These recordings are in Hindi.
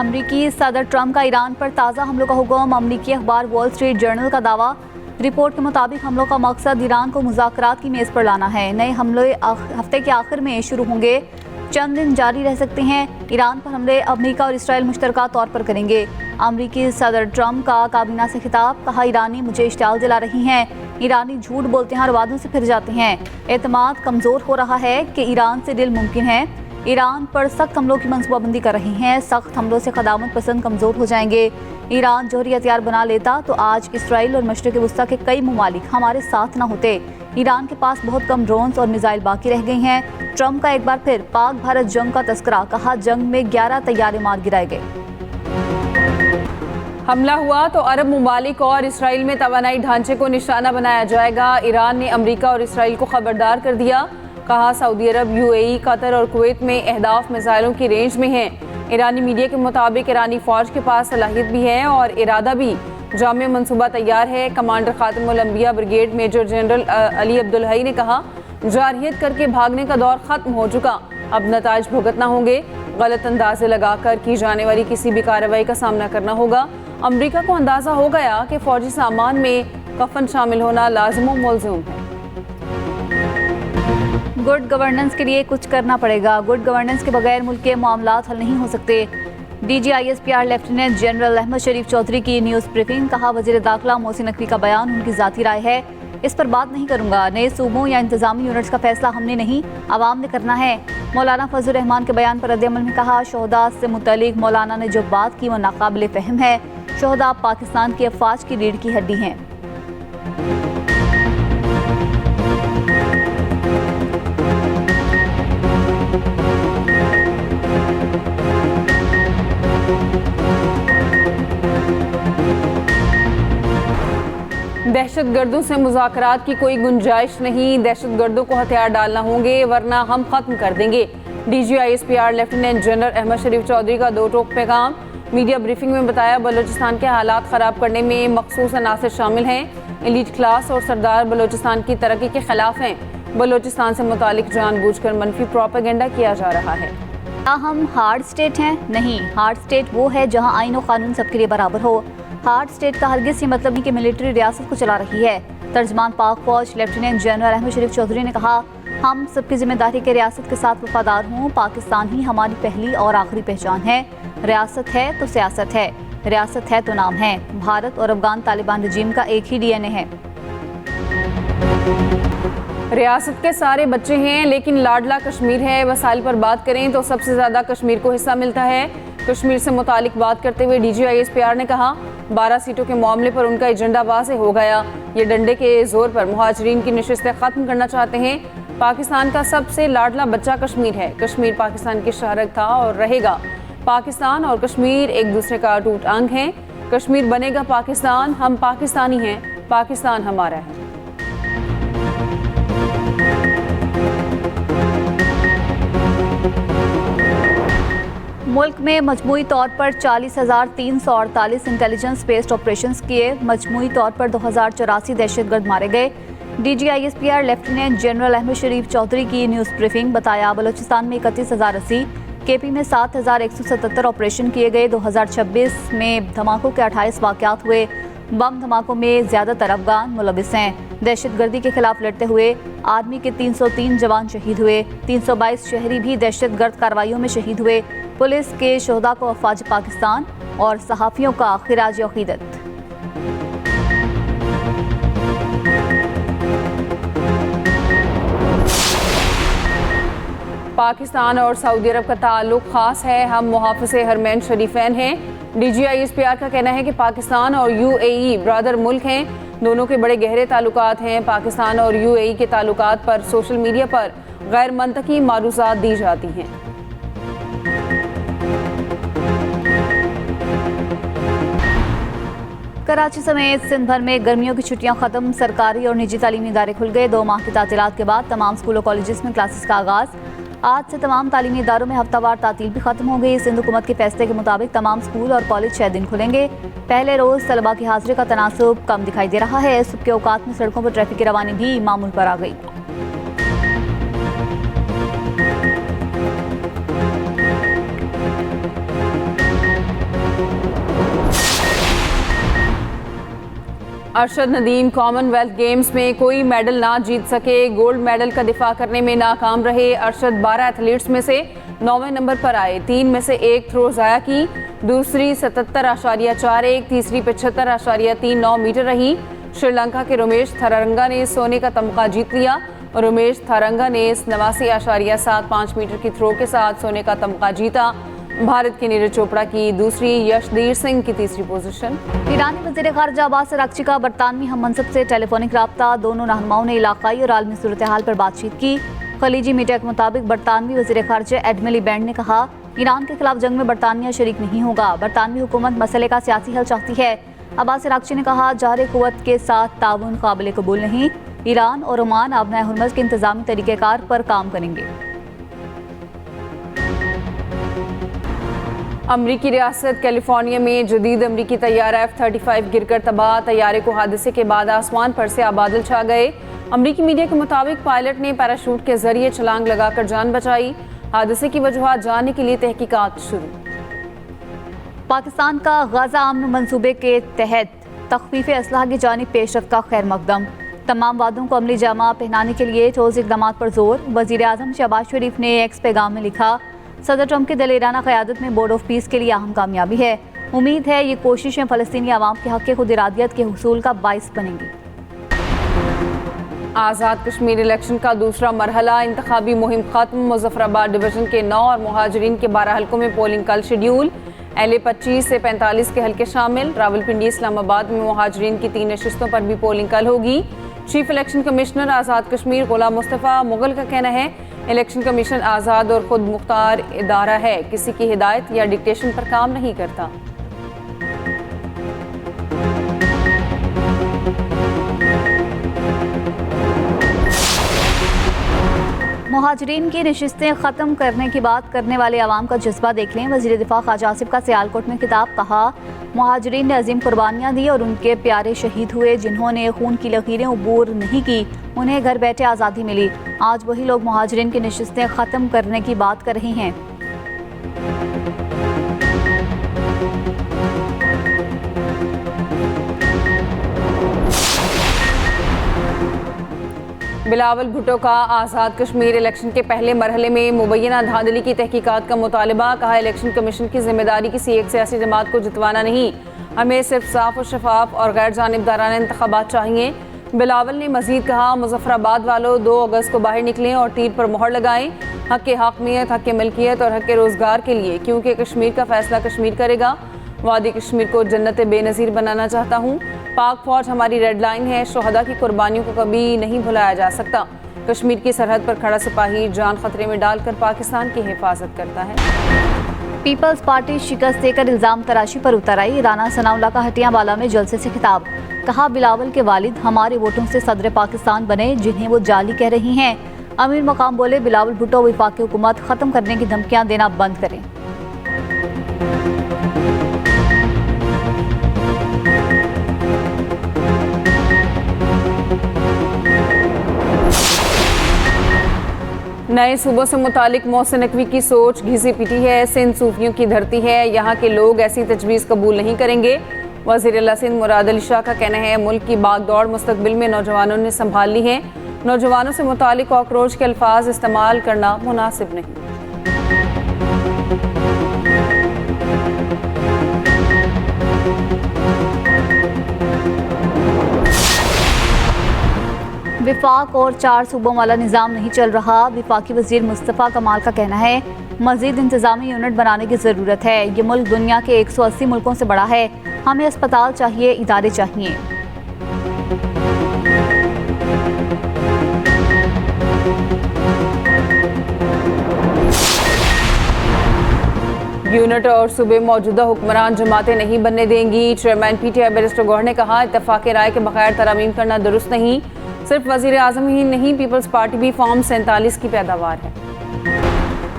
अमरीकी सदर ट्रंप का ईरान पर ताज़ा हमलों का हुक्म। अमरीकी अखबार वॉल स्ट्रीट जर्नल का दावा। रिपोर्ट के मुताबिक हमलों का मकसद ईरान को मुज़ाकरात की मेज़ पर लाना है। नए हमले हफ्ते के आखिर में शुरू होंगे, चंद दिन जारी रह सकते हैं। ईरान पर हमले अमरीका और इसराइल मुश्तरका तौर पर करेंगे। अमरीकी सदर ट्रंप का काबीना से खिताब। कहा, ईरानी मुझे इश्तियाल दिला रही हैं। ईरानी झूठ बोलते हैं और वादों से फिर जाते हैं। एतमाद कमज़ोर हो रहा है कि ईरान से डील मुमकिन है। ईरान पर सख्त हमलों की मनसूबाबंदी कर रही हैं। सख्त हमलों से क़दामत पसंद कमज़ोर हो जाएंगे। ईरान जौहरी हथियार बना लेता तो आज इसराइल और मशरिक़ वस्ता के कई ममालिक हमारे साथ न होते। ईरान के पास बहुत कम ड्रोन्स और मिसाइल बाकी रह गई हैं। ट्रंप का एक बार फिर पाक भारत जंग का तस्करा। कहा, जंग में 11 तैयारे मार गिराए गए। हमला हुआ तो अरब ममालिक और इसराइल में तवानाई ढांचे को निशाना बनाया जाएगा। ईरान ने अमरीका और इसराइल को खबरदार कर दिया। कहा, सऊदी अरब, यूएई, कतर और कुवैत में अहदाफ मिसाइलों की रेंज में हैं। ईरानी मीडिया के मुताबिक ईरानी फ़ौज के पास सलाहियत भी है और इरादा भी। जामे मनसूबा तैयार है। कमांडर खातिमुल अंबिया ब्रिगेड मेजर जनरल अली अब्दुल्हई ने कहा, जारहियत करके भागने का दौर ख़त्म हो चुका, अब नताइज भुगतना होंगे। गलत अंदाजे लगाकर की जाने वाली किसी भी कार्रवाई का सामना करना होगा। अमरीका को अंदाज़ा हो गया कि फ़ौजी सामान में कफन शामिल होना लाज़िम व मुल्ज़िम है। गुड गवर्नेंस के लिए कुछ करना पड़ेगा। गुड गवर्नेंस के बगैर मुल्क के मामलात हल नहीं हो सकते। DGISPR लेफ्टिनेंट जनरल अहमद शरीफ चौधरी की न्यूज़ ब्रीफिंग। कहा, वज़ीर दाखिला मोहसिन नकवी का बयान उनकी ज़ाती राय है, इस पर बात नहीं करूँगा। नए सूबों या इंतज़ामी यूनिट्स का फैसला हमने नहीं, आवाम ने करना है। मौलाना फजल रहमान के बयान पर रद्द-ए-अमल में कहा, शोहदा से मुतल्लिक मौलाना ने जो बात की वह नाकाबिल फ़हम है। शोहदा पाकिस्तान की अफवाज की रीढ़ की हड्डी हैं। दहशतगर्दों से मुज़ाकरात की कोई गुंजाइश नहीं। दहशतगर्दों को हथियार डालना होंगे वरना हम ख़त्म कर देंगे। DGISPR लेफ्टिनेंट जनरल अहमद शरीफ चौधरी का दो टोक पैगाम। मीडिया ब्रीफिंग में बताया, बलूचिस्तान के हालात ख़राब करने में मखसूस अनासर शामिल हैं। एलीट क्लास और सरदार बलूचिस्तान की तरक्की के खिलाफ हैं। बलूचिस्तान से मुतालिक जानबूझकर मनफी प्रोपेगेंडा किया जा रहा है। क्या हम हार्ड स्टेट हैं? नहीं, हार्ड स्टेट वो है जहां आईन और कानून सबके लिए बराबर हो। हार्ड स्टेट का हरगिज़ ये मतलब नहीं कि मिलिट्री रियासत को चला रही है। तर्जमान पाक फौज लेफ्टिनेंट जनरल अहमद शरीफ चौधरी ने कहा, हम सबकी जिम्मेदारी के रियासत के साथ वफादार हों। पाकिस्तान ही हमारी पहली और आखिरी पहचान है। रियासत है तो सियासत है, रियासत है तो नाम है। भारत और अफगान तालिबान रजीम का एक ही DNA है। रियासत के सारे बच्चे हैं लेकिन लाडला कश्मीर है। वसाइल पर बात करें तो सबसे ज़्यादा कश्मीर को हिस्सा मिलता है। कश्मीर से मुतालिक बात करते हुए DGISPR ने कहा, 12 सीटों के मामले पर उनका एजेंडा वाज़ेह हो गया। ये डंडे के जोर पर मुहाजिरीन की नशिस्तें ख़त्म करना चाहते हैं। पाकिस्तान का सबसे लाडला बच्चा कश्मीर है। कश्मीर पाकिस्तान की शहरक था और रहेगा। पाकिस्तान और कश्मीर एक दूसरे का अटूट अंग हैं। कश्मीर बनेगा पाकिस्तान, हम पाकिस्तानी हैं, पाकिस्तान हमारा है। मुल्क में मजमूई तौर पर 40,348 इंटेलिजेंस बेस्ड ऑपरेशंस किए। मजमूई तौर पर 2084 दहशतगर्द मारे गए। DGISPR लेफ्टिनेंट जनरल अहमद शरीफ चौधरी की न्यूज़ ब्रीफिंग। बताया, बलूचिस्तान में 31,080, KP में 7,177 ऑपरेशन किए गए। 2026 में धमाकों के 28 वाक़यात हुए। बम धमाकों में ज़्यादातर अफगान मुलविस हैं। दहशतगर्दी के खिलाफ लड़ते हुए आर्मी के 303 जवान शहीद हुए। 322 शहरी भी दहशतगर्द कार्रवाइयों में शहीद हुए। पुलिस के शोहदा को अफवाज पाकिस्तान और सहाफ़ियों का खिराज अक़ीदत। पाकिस्तान और सऊदी अरब का ताल्लुक ख़ास है। हम मुहाफ़िज़े हरमैन शरीफैन हैं। DGISPR का कहना है कि पाकिस्तान और UAE ब्रदर मुल्क हैं। दोनों के बड़े गहरे ताल्लुकात हैं। पाकिस्तान और UAE के ताल्लुकात पर सोशल मीडिया पर गैर मंतकी मारूज़ात दी जाती हैं। कराची समेत सिंध भर में गर्मियों की छुट्टियां खत्म। सरकारी और निजी तालीमी इदारे खुल गए। 2 माह की तातीलात के बाद तमाम स्कूल और कॉलेजेस में क्लासेस का आगाज़। आज से तमाम तालीमी इदारों में हफ्तावार तातील भी खत्म हो गई। सिंध हुकूमत के फैसले के मुताबिक तमाम स्कूल और कॉलेज 6 दिन खुलेंगे। पहले रोज़ तलबा की हाजिरी का तनासुब कम दिखाई दे रहा है। सुबह के औकात में सड़कों पर ट्रैफिक की रवानी भी मामूल पर आ गई। अरशद नदीम कॉमनवेल्थ गेम्स में कोई मेडल ना जीत सके, गोल्ड मेडल का दिफा करने में नाकाम रहे। अरशद 12 एथलीट्स में से 9वें नंबर पर आए, 3 में से 1 थ्रो ज़ाया की, दूसरी 77.41, तीसरी 75.39 मीटर रही। श्रीलंका के रोमेश थरंगा ने सोने का तमगा जीत लिया और रोमेश थरंगा ने 89.75 मीटर की थ्रो के साथ सोने का तमगा जीता। भारत के नीरज चोपड़ा की दूसरी, यशदीर सिंह की तीसरी पोजीशन। ईरानी वज़ीर ख़ारजा अब्बास अराग़ची का बरतानवी हम मनसब से टेलीफोनिक रब्ता, दोनों रहनुमाओं ने इलाकाई और आलमी सूरत हाल पर बातचीत की। खलीजी मीडिया के मुताबिक बरतानवी वज़ीर ख़ारजा एडमिली बैंड ने कहा, ईरान के खिलाफ जंग में बरतानिया शरीक नहीं होगा। बरतानवी हुकूमत मसले का सियासी हल चाहती है। अब्बास अराग़ची ने कहा, जारी क़ुव्वत के साथ ताउन काबिल कबूल नहीं। ईरान और ओमान आबनाए हुर्मुज़ के इंतज़ामी तरीक़ेकार पर काम करेंगे। अमरीकी रियासत कैलिफोर्निया में जदीद अमरीकी तैयारा F-35 गिरकर तबाह। तैयारे को हादसे के बाद आसमान पर से बादल छा गए। अमरीकी मीडिया के मुताबिक पायलट ने पैराशूट के जरिए छलांग लगाकर जान बचाई। हादसे की वजह जानने के लिए तहकीकात शुरू। पाकिस्तान का गाजा अमन मंसूबे के तहत तख्फीफ असलहा की जानिब पेशरफ्त का खैर मकदम। तमाम वादों को अमली जामा पहनाने के लिए ठोस इक़दाम पर जोर। वज़ीर आज़म शहबाज शरीफ ने एक्स पैगाम में लिखा, सदर ट्रंप की दलेराना क़यादत में बोर्ड ऑफ पीस के लिए अहम कामयाबी है। उम्मीद है ये कोशिशें फ़लस्तीनी आवाम के हक़ खुद इरादियत के हुसूल का बाइस बनेंगी। आज़ाद कश्मीर इलेक्शन का दूसरा मरहला, इंतखाबी मुहिम खत्म। मुजफ्फराबाद डिवीजन के 9 और मुहाजिरीन के 12 हल्कों में पोलिंग कल शेड्यूल। LA 25 से 45 के हल्के शामिल। रावलपिंडी इस्लामाबाद में मुहाजिरीन की 3 नशिस्तों पर भी पोलिंग कल होगी। Chief election commissioner Azad Kashmir गुलाम मुस्तफ़ा मुगल का कहना है, इलेक्शन कमीशन आज़ाद और खुद मुख्तार इदारा है, किसी की हिदायत या डिक्टेशन पर काम नहीं करता। मुहाजिरीन की नशिस्तें ख़त्म करने की बात करने वाले अवाम का जज्बा देख लें। वज़ीर दिफा ख्वाजा आसिफ का सियालकोट में खिताब, कहा, मुहाजिरीन ने अजीम कुर्बानियाँ दी और उनके प्यारे शहीद हुए। जिन्होंने खून की लकीरें उबूर नहीं की, उन्हें घर बैठे आज़ादी मिली। आज वही लोग मुहाजिरीन की नशिस्तें ख़त्म करने की बात कर रहे हैं। बिलावल भुट्टो का आज़ाद कश्मीर इलेक्शन के पहले मरहले में मुबैना धांधली की तहकीकात का मुतालबा। कहा, इलेक्शन कमीशन की जिम्मेदारी किसी एक सियासी जमात को जितवाना नहीं, हमें सिर्फ साफ और शफाफ और गैर जानिबदाराना इंतखाबात चाहिए। बिलावल ने मजीद कहा, मुजफ्फराबाद वालों 2 अगस्त को बाहर निकलें और तीर पर मोहर लगाएं, हक़ हाकमियत, हक़ मिल्कियत और हक़ रोज़गार के लिए, क्योंकि कश्मीर का फैसला कश्मीर करेगा। वादी कश्मीर को जन्नत बेनज़ीर बनाना चाहता हूँ। पाक फौज हमारी रेड लाइन है, शोहदा की कुर्बानियों को कभी नहीं भुलाया जा सकता। कश्मीर की सरहद पर खड़ा सिपाही जान खतरे में डालकर पाकिस्तान की हिफाजत करता है। पीपल्स पार्टी शिकस्त देकर इल्ज़ाम तराशी पर उतर आई। राना सनाउल्लाह का हटियावाला में जलसे से खिताब, कहा, बिलावल के वालिद हमारे वोटों से सदर पाकिस्तान बने, जिन्हें वो जाली कह रही हैं। अमीर मकाम बोले, बिलावल भुट्टो वफाकी हुकूमत ख़त्म करने की धमकियाँ देना बंद करें। नए सूबों से मुतालिक मोहसिन नकवी की सोच घिसी पिटी है। सिंध सूफियों की धरती है, यहाँ के लोग ऐसी तजवीज़ कबूल नहीं करेंगे। वज़ीर आला सिंध मुराद अली शाह का कहना है, मुल्क की बागदौड़ मुस्तकबिल में नौजवानों ने संभाल ली है। नौजवानों से मुतालिक कॉकरोच के अल्फाज इस्तेमाल करना मुनासिब नहीं। विफाक और 4 सूबों वाला निज़ाम नहीं चल रहा। विफाकी वज़ीर मुस्तफ़ा कमाल का कहना है, मज़ीद इंतज़ामी यूनिट बनाने की ज़रूरत है। ये मुल्क दुनिया के 180 मुल्कों से बड़ा है। हमें अस्पताल चाहिए, इदारे चाहिए। यूनिट और सूबे मौजूदा हुक्मरान जमातें नहीं बनने देंगी। चेयरमैन PTI बैरिस्टर गौहर ने कहा, इत्तफाक़ राय के बगैर तरमीम करना दुरुस्त नहीं। सिर्फ वज़ीर आज़म ही नहीं, पीपल्स पार्टी भी फॉर्म 47 की पैदावार है।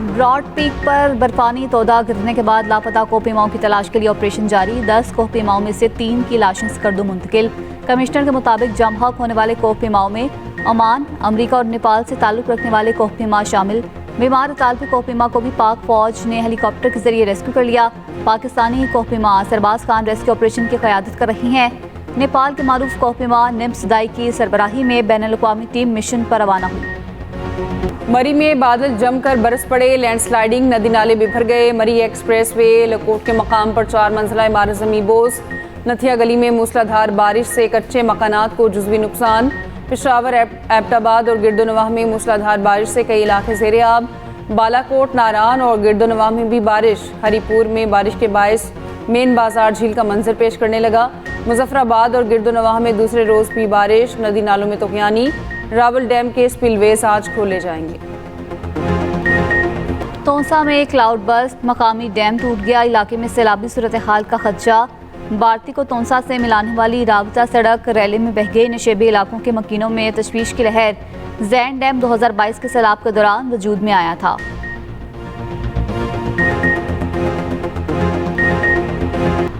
ब्रॉड पीक पर बर्फानी तोदा गिरने के बाद लापता कोहपीमाओं की तलाश के लिए ऑपरेशन जारी। 10 कोहपीमाओं में से 3 की लाशें स्कर्दू मुंतकिल। कमिश्नर के मुताबिक जमहक होने वाले कोहपीमाओं में ओमान, अमरीका और नेपाल से ताल्लुक़ रखने वाले कोहपीमा शामिल। बीमार इतालवी कोहपीमा को भी पाक फौज ने हेलीकॉप्टर के जरिए रेस्क्यू कर लिया। पाकिस्तानी कोहपीमा सरबाज खान रेस्क्यू ऑपरेशन की क़यादत कर रही हैं। नेपाल के मारूफ कोहिमा निम्स दाई की सरबराही में बैनुल-अक़वामी टीम मिशन पर रवाना हुई। मरी में बादल जमकर बरस पड़े, लैंडस्लाइडिंग, नदी नाले बिखर गए। मरी एक्सप्रेस वे लकोट के मकाम पर 4 मंजिला इमारत ज़मीन बोझ। नथिया गली में मूसलाधार बारिश से कच्चे मकानात को जुज़वी नुकसान। पेशावर, एबटाबाद और गिरदोनवाह में मूसलाधार बारिश से कई इलाके ज़ेरे आब। बालाकोट, नारान और गिरदोनवाह में भी बारिश। हरीपुर में बारिश के बायस मेन बाजार झील का मंजर पेश करने लगा। मुजफ्फराबाद और गिरदोनवाह में दूसरे रोज भी बारिश। नदी नालों में तुग़यानी। रावल डैम के स्पिलवेज आज खोले जाएंगे। तोंसा में क्लाउड बस्ट, मकामी डैम टूट गया। इलाके में सैलाबी सूरत हाल का खदशा। भारती को तोंसा से मिलाने वाली राबता सड़क रैली में बह गई। नशेबी इलाकों के मकीनों में तशवीश की लहर। जैन डैम 2022 के सैलाब के दौरान वजूद में आया था।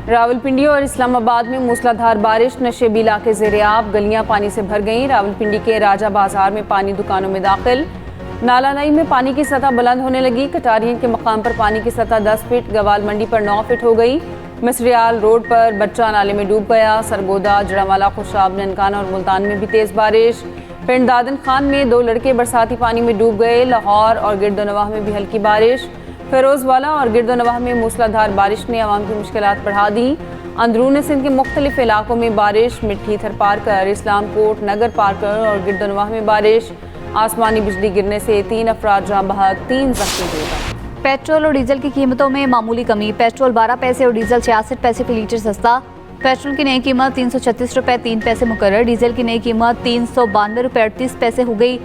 रावलपिंडी और इस्लामाबाद में मूसलाधार बारिश। नशेबी इलाके ज़ेरे आब, गलियां पानी से भर गईं। रावलपिंडी के राजा बाजार में पानी दुकानों में दाखिल। नालानई में पानी की सतह बुलंद होने लगी। कटारिया के मकाम पर पानी की सतह 10 फीट, गवाल मंडी पर 9 फीट हो गई। मिसरियाल रोड पर बच्चा नाले में डूब गया। सरगोदा, जड़ावाला, खुशाब, ननकाना और मुल्तान में भी तेज़ बारिश। पिंड दादन खान में 2 लड़के बरसाती पानी में डूब गए। लाहौर और गिरदोनवाह में भी हल्की बारिश। फिरोजवाला और गिरदोनवाह में मूसलाधार बारिश ने आवाम की मुश्किलात बढ़ा दी। अंदरून सिंध के मुख्तलिफ इलाकों में बारिश। मिट्टी थरपारकर, इस्लामकोट, नगर पारकर और गिरदोनवाह में बारिश। आसमानी बिजली गिरने से 3 अफराद जाँ बहक, 3 जख्मी हो गए। पेट्रोल और डीजल की कीमतों में मामूली कमी। पेट्रोल 12 पैसे और डीजल 66 पैसे फी लीटर सस्ता। पेट्रोल की नई कीमत 336 रुपये 3 पैसे मुकर्रर। डीजल की नई कीमत 392 रुपये 38 पैसे हो गई।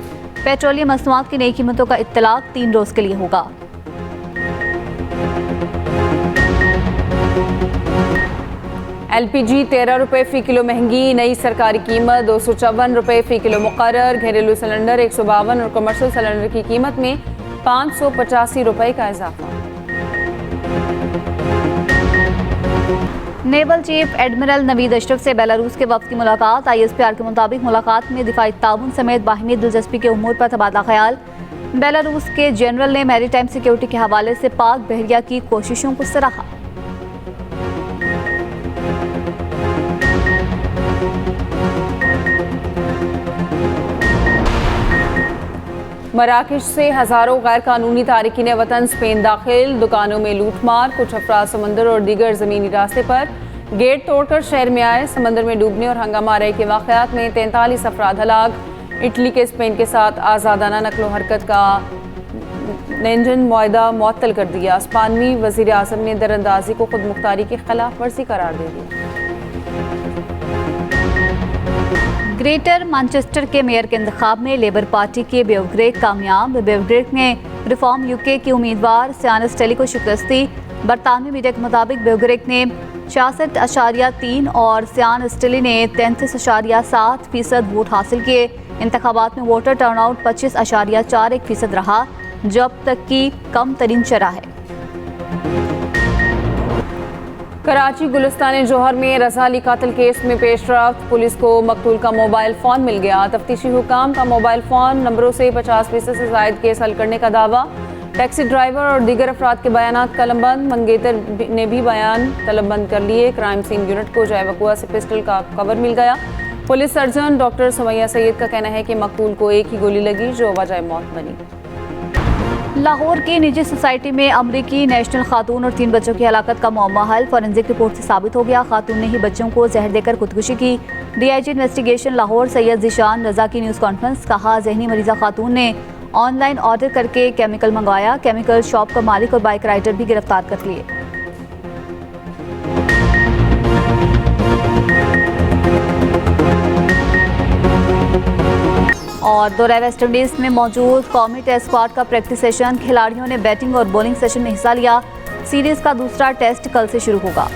पेट्रोलियम मसनूआत की नई कीमतों का इत्तलाक 3 रोज़ के लिए होगा। LPG 13 रुपये फ़ी किलो महंगी। नई सरकारी कीमत 254 रुपये फ़ी किलो मुकर्रर। घरेलू सिलेंडर 152 और कमर्शियल सिलेंडर की कीमत में 585 रुपये का इजाफा। Naval chief admiral Naveed Ashraf से बेलारूस के वक्त की मुलाकात। ISPR के मुताबिक मुलाकात में दिफाई ताउन समेत बाहिनी दिलचस्पी के उमूर पर तबादला ख्याल। बेलारूस के जनरल ने मैरीटाइम सिक्योरिटी के हवाले से पाक बहरिया की कोशिशों को सराहा। मराकश से हज़ारों गैर कानूनी तारिकीन वतन स्पेन दाखिल। दुकानों में लूटमार। कुछ अफराद समंदर और दीगर ज़मीनी रास्ते पर गेट तोड़कर शहर में आए। समंदर में डूबने और हंगामा आरई के वाक़यात में 43 अफराद हलाक। इटली के स्पेन के साथ आज़ादाना नकलो हरकत का नेंजन मुआहदा मुअत्तल कर दिया। स्पेनी वज़ीर आज़म ने दरअंदाजी को खुद मुख्तारी की खिलाफ वर्जी करार दे दिया। ग्रेटर मैनचेस्टर के मेयर के इंतखाब में लेबर पार्टी के बेवग्रेक कामयाब। बेवग्रेक ने रिफॉर्म यूके की उम्मीदवार सियान स्टेली को शिकस्त दी। बरतानवी मीडिया के मुताबिक बेवग्रेक ने 66.3 और सियान स्टेली ने 33.7% वोट हासिल किए। इंतखाबात में वोटर टर्नआउट 25.41% रहा, जो अब तक की कम तरीन शरह है। कराची गुलिस्तान जोहर में रज़ा अली कातिल केस में पेशरफ्त। पुलिस को मकतूल का मोबाइल फ़ोन मिल गया। तफ्तीशी हुकाम का मोबाइल फ़ोन नंबरों से 50% से ज़ायद केस हल करने का दावा। टैक्सी ड्राइवर और दीगर अफराद के बयानात कलमबंद। मंगेतर ने भी बयान कलमबंद कर लिए। क्राइम सीन यूनिट को जय वकुआ से पिस्टल का कवर मिल गया। Police surgeon doctor Sumaiya Syed का कहना है कि मकतूल को एक ही गोली लगी, जो वजह मौत बनी। लाहौर की निजी सोसाइटी में अमरीकी नेशनल खातून और 3 बच्चों की हलाकत का मुअम्मा हल। फॉरेंसिक रिपोर्ट से साबित हो गया, खातून ने ही बच्चों को जहर देकर खुदकुशी की। DIG इन्वेस्टिगेशन लाहौर सैयद ज़ीशान रज़ा की न्यूज़ कॉन्फ्रेंस। कहा, जहनी मरीजा खातून ने ऑनलाइन ऑर्डर करके केमिकल मंगवाया। केमिकल शॉप का मालिक और बाइक राइडर भी गिरफ्तार कर लिए। और दौरा वेस्ट इंडीज में मौजूद कौमी टेस्ट स्क्वाड का प्रैक्टिस सेशन। खिलाड़ियों ने बैटिंग और बॉलिंग सेशन में हिस्सा लिया। सीरीज का दूसरा टेस्ट कल से शुरू होगा।